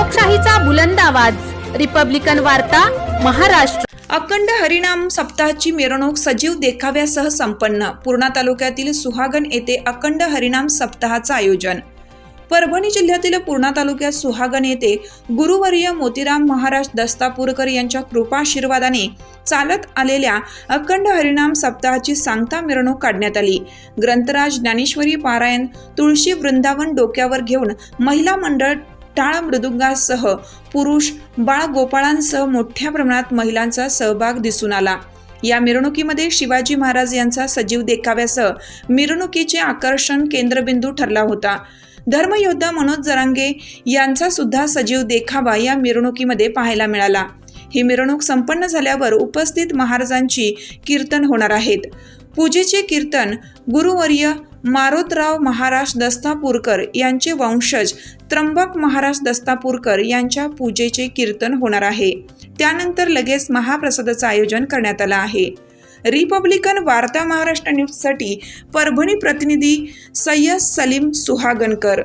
लोकशाहीचा बुलंद आवाज, रिपब्लिकन वार्ता, महाराष्ट्र। अखंड हरिनाम सप्ताहाची मिरवणूक सजीव देखाव्यासह संपन्न। पूर्णा तालुक्यातील सुहागण येथे अखंड हरिनाम सप्ताहाचं आयोजन। परभणी जिल्ह्यातील पूर्णा तालुक्यात सुहागण येथे गुरुवर्य मोतीराम महाराज दस्तापूरकर यांच्या कृपाशीर्वादाने चालत आलेल्या अखंड हरिनाम सप्ताहाची सांगता मिरवणूक काढण्यात आली। ग्रंथराज ज्ञानेश्वरी पारायण, तुळशी वृंदावन डोक्यावर घेऊन महिला मंडळ, टाळ मृदुंगासह पुरुष बाळ गोपाळांसह मोठ्या प्रमाणात महिलांचा सहभाग दिसून आला। या मिरवणुकीमध्ये शिवाजी महाराज यांचा सजीव देखाव्यासह मिरवणुकीचे आकर्षण केंद्रबिंदू ठरला होता। धर्मयोद्धा मनोज जरांगे यांचा सुद्धा सजीव देखावा या मिरवणुकीमध्ये पाहायला मिळाला। ही मिरवणूक संपन्न झाल्यावर उपस्थित महाराजांची कीर्तन होणार आहेत। पूजेचे कीर्तन गुरुवर्य मारोतराव महाराज दस्तापूरकर यांचे वंशज त्र्यंबक महाराज दस्तापूरकर यांच्या पूजेचे कीर्तन होणार आहे। त्यानंतर लगेच महाप्रसादाचं आयोजन करण्यात आलं आहे। रिपब्लिकन वार्ता महाराष्ट्र न्यूजसाठी परभणी प्रतिनिधी सय्यद सलीम सुहागणकर।